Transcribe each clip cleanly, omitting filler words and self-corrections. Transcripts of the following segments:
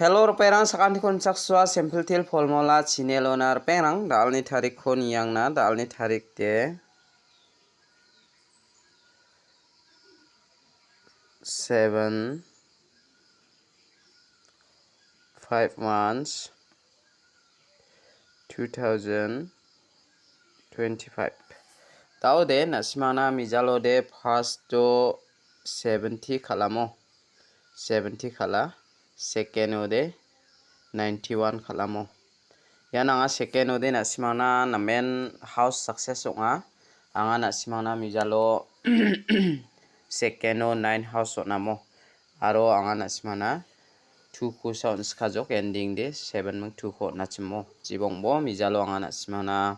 Hello perang sakan kon sakswa simple til formula chinelonar perang dalni tarik kon yang na dalni tarik de 7 5 months 2025 tau de nasmana mijalo de first to 70 khalamo 70 khala second ode 91 khalamo yana second ode nasimana namen house success onga anga nasimana mijalo second o 9 house onamo aro anga nasimana 2 ko sound skajok ending de 7 mung 2 ko nachimo jibongbo mijalo anga nasimana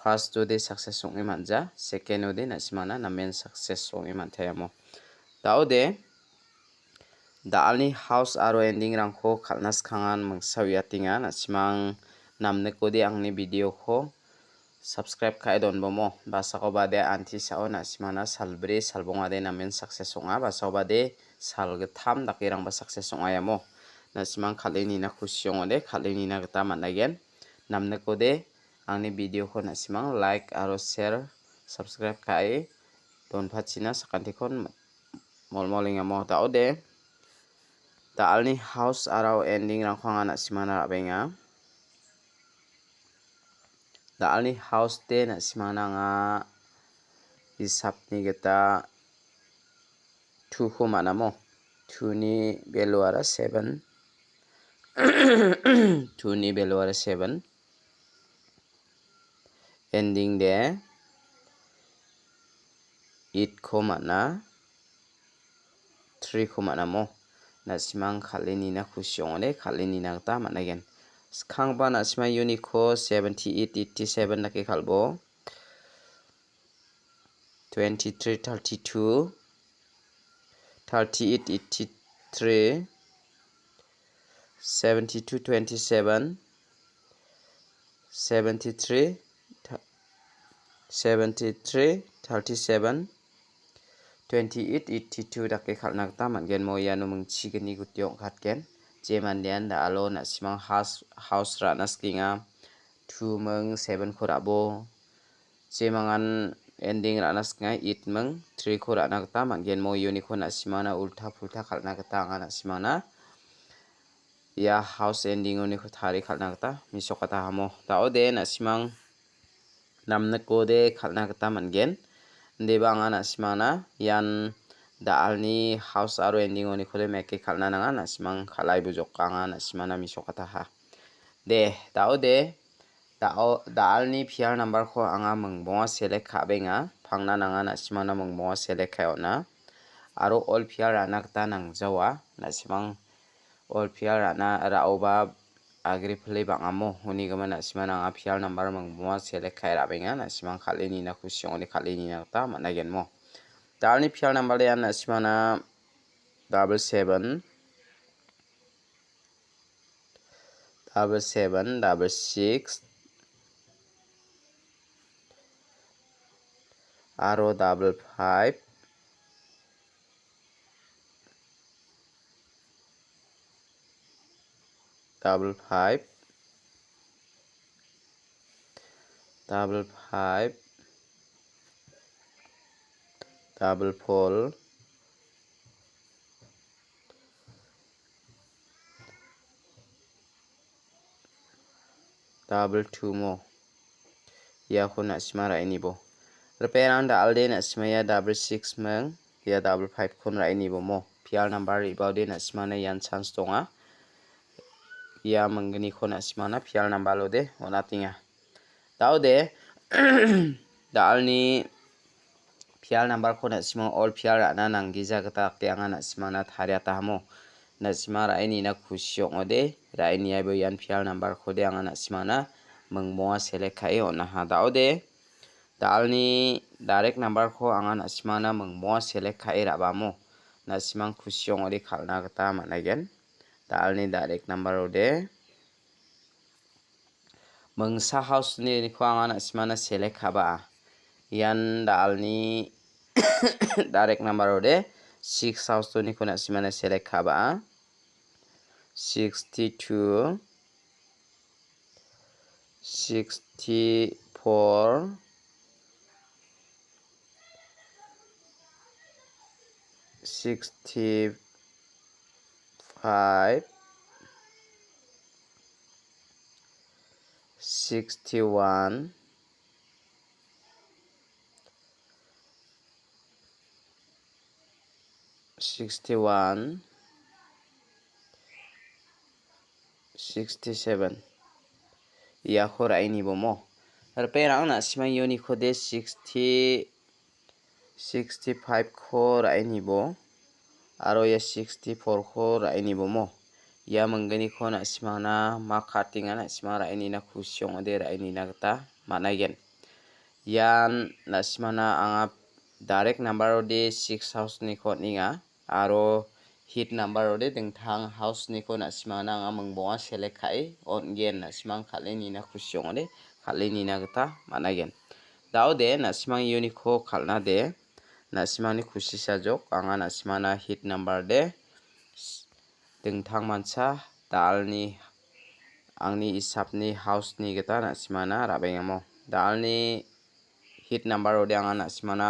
first ode success ongi manja second ode nasimana namen success ongi mantayamo daude dalni house aro ending rangko khalnas khangan mangsawiya tinga nasimang namne kodi angni video ko subscribe khai don bomo basako bade anti sao nasimana salbre salbonga de namen success onga basako bade salge tham dakirang ba success onga yamo nasimang khaleni na khusyong de khaleni na gata managen namne kode angni video ko nasimang like aro share subscribe khai don phachina sakantikon molmolinga mo taode dalni house arau ending rangkhanga nasimana rabenga dalni house de nasimana nga hisapni geta 2 ko manamo 2 ni value ara 7 2 ni value ara 7 ending de 8 ko mana 3 ko manamo nasimang khaleni na khusyong de khaleni na ta managen khangba nasima unico 78 87 nake khalbo 23 32 38 83 72 27 73 37 28 82 dake khalna ta mangen mo yanu mungchi gni gutyong khatken jemandian da alo nasimang house ranas kinga 2 mung 7 khorabo jemangan ending ranas kinga 8 mung 3 khorana ta mangen mo unico nasimana ulta pulta khalna ta nga nasimana ya house ending oni thari khalna ta misokata hamo taode nasimang namne kode khalna ta mangen debanga nasimana yan dalni house aro ending oni khole meke khalna nanga nasimang khalai bujokanga nasimana misokata ha de daude dalni piar number ko anga mungbonga select khabenga phangna nanga nasimana mungbonga select khayona aro all piar anakta nangjawa nasimang all piar ana raoba agri play bangamo huni gama nasimana anga piar number mungbonga select khay rabenga nasimang khaleni na khusyong ni khaleni na ta managen mo dalni piar number ya nasimana 77 66 aro 55 55 double 4 double 2 mo ya ko nasimara ini bo repair da alde nasimaya double 6 meng ya double 5 kon ra ini bo mo piar number about de nasimana yan chance tonga ya mangni ko nasimana piar number lo de onatinga daude dalni piar number ko nasima all piar ana nanggi jagata tyanga nasimana thariata hamo nasimara ini na khusyong ode raini aibo yan piar number ko de anga nasimana mungmoa select khai ona ha daude dalni direct number ko anga nasimana mungmoa select khai rabamo nasimang khusyong ode khalna gata managen dalni direct number ode mungsa house ni ko anga nasimana select khaba yan dalni direct number ode 6 house to ni ko nasimana select khaba 62 64 65 61 67 ia ko rai ni bo mo perang na simang yoni ko de 65 ko rai ni bo aro ya 64 ko rai ni bo mo ia menggani ko na simang na marketing na simang rai ni na kusyong de rai ni na gata managen yan na simang na anga direct number de 6 house ni ko ninga aro hit number de dengthang house ni ko na simang na anga mengbonga select kai on gen na simang khale ni na kusyong de khale ni na gata managen dao de na simang yoni ko khalna de na simang ni kusisa jok anga na simang na hit number de dengthang mansa dalni angni isapni house ni gata na simang na rabengamo dalni hit number de anga na simang na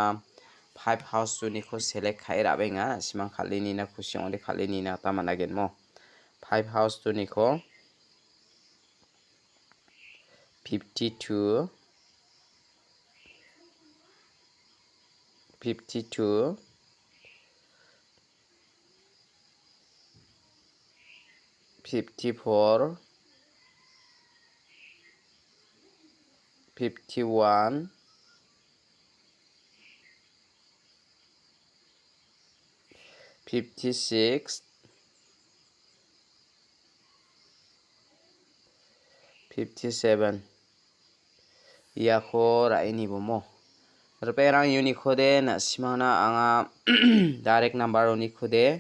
5 house ni ko select khai rabenga simang khali ni na kusyong de khali ni na ta managen mo 5 house tu ni ko 52 54 51 56 57 ia ko rai ni bo mo perang yuni ko de na simang na anga direct number ni ko de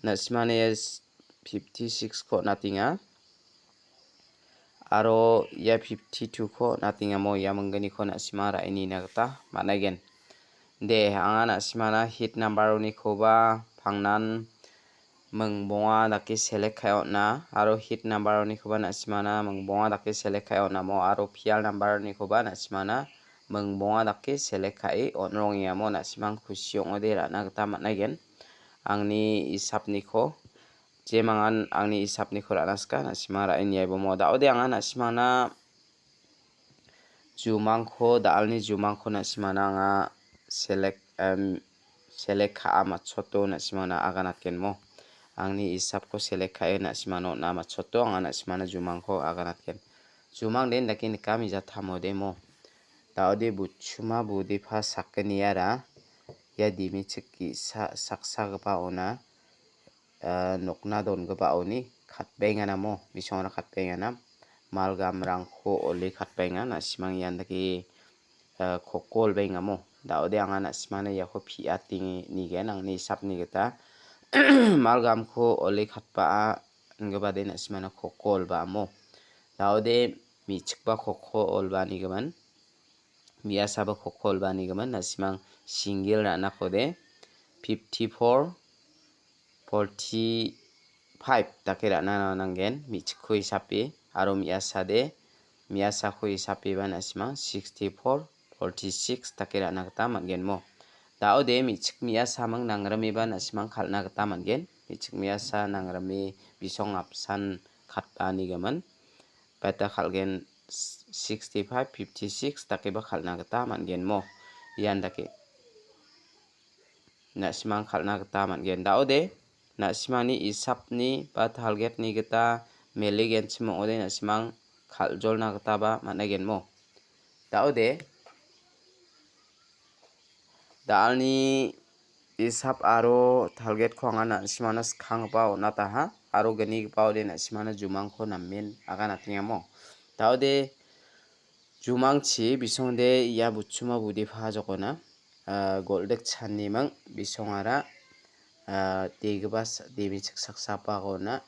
na simang ne 56 ko natinga aro ya 52 ko natinga mo ya menggani ko na simang rai ni na gata managen de anga na simang na hit number ni ko ba phangnan mengbonga dake select khai na aro hit number ni ko ba na simang na mengbonga dake select khai na mo aro pial number ni ko ba na simang na mengbonga dake select khai onrong ya mo na simang kusyong de ra na gata managen angni isap ni ko jemangan angni isap ni ko ra naska na simang ra ni bo mo dao de anga na simang na jumang ko dalni jumang ko na simang na anga select kha ma choto na simang na aganat ken mo angni isap ko select khai na simang no na ma choto anga na simang na jumang ko aganat ken jumang den dake ni kami ja thamo de mo dao de buchuma budi pha sakni ara ya dimi chiki saksa gpa ona nokna don gpa oni khatbenga na mo bisona khatbenga na malgam rangko oli khatbenga na simang yan dake kokol benga mo dao de anga na simang na ya ko phi ating ni gen angni sap ni gata malgam ko oli khatpa ngba de na simang na kokol ba mo dao de mi chikpa kokol ba ni gaman biasa ba kokol ba ni gaman na simang single ra na ko de 54 45 dake ra na nangen mi chikko isapi aro miasa ko isapi ba na simang 64 46 dake ra na gata mangen mo dao de mi chik miasa mang nangrami ba na simang khalna gata mangen mi chik miasa nangrami bisong apsan khatpa ni gaman bata khalgen 65 56 dake ba khalna gata mangen mo yan dake na simang khalna gata mangen dao de na simang ni isap ni ba target ni gata meligen chimo ode na simang khaljol na gata ba managen mo dao de dalni isap aro target ko anga na simang na khang ba ona ta ha aro gani ba ode na simang na jumang ko na men aga na tinga mo dao de jumang chi bisong de ya buchuma budi pha jokona goldek channi mang bisongara degbas debi saksa pa gona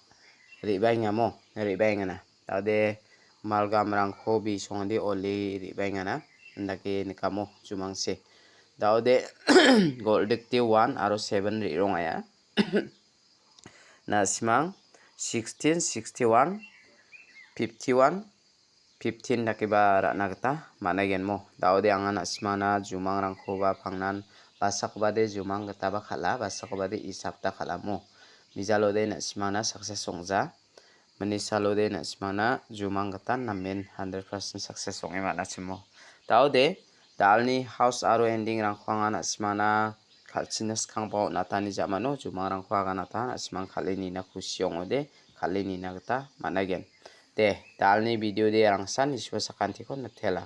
ribainga mo ribainga na tade malgam rang ko bisong de oli ribainga na ndake nikamo jumang se daude goldek te 1 aro 7 ri rongaya na simang 16 61 51 15 dakiba rakna gata managen mo daude angan asmana jumang rangko ba phangnan basak bade jumang gata ba khala basak bade isapta khalamo mijalode na asmana success songja manisalode na asmana jumang gata namen 100% success songi mana chimo daude dalni house aro ending rangko angan asmana khalchinas khangpao natani jamano jumang rangko aga nata asmang khalini na khusiongode khalini na gata managen de dalni video de rangsan iswa sakantikon nathela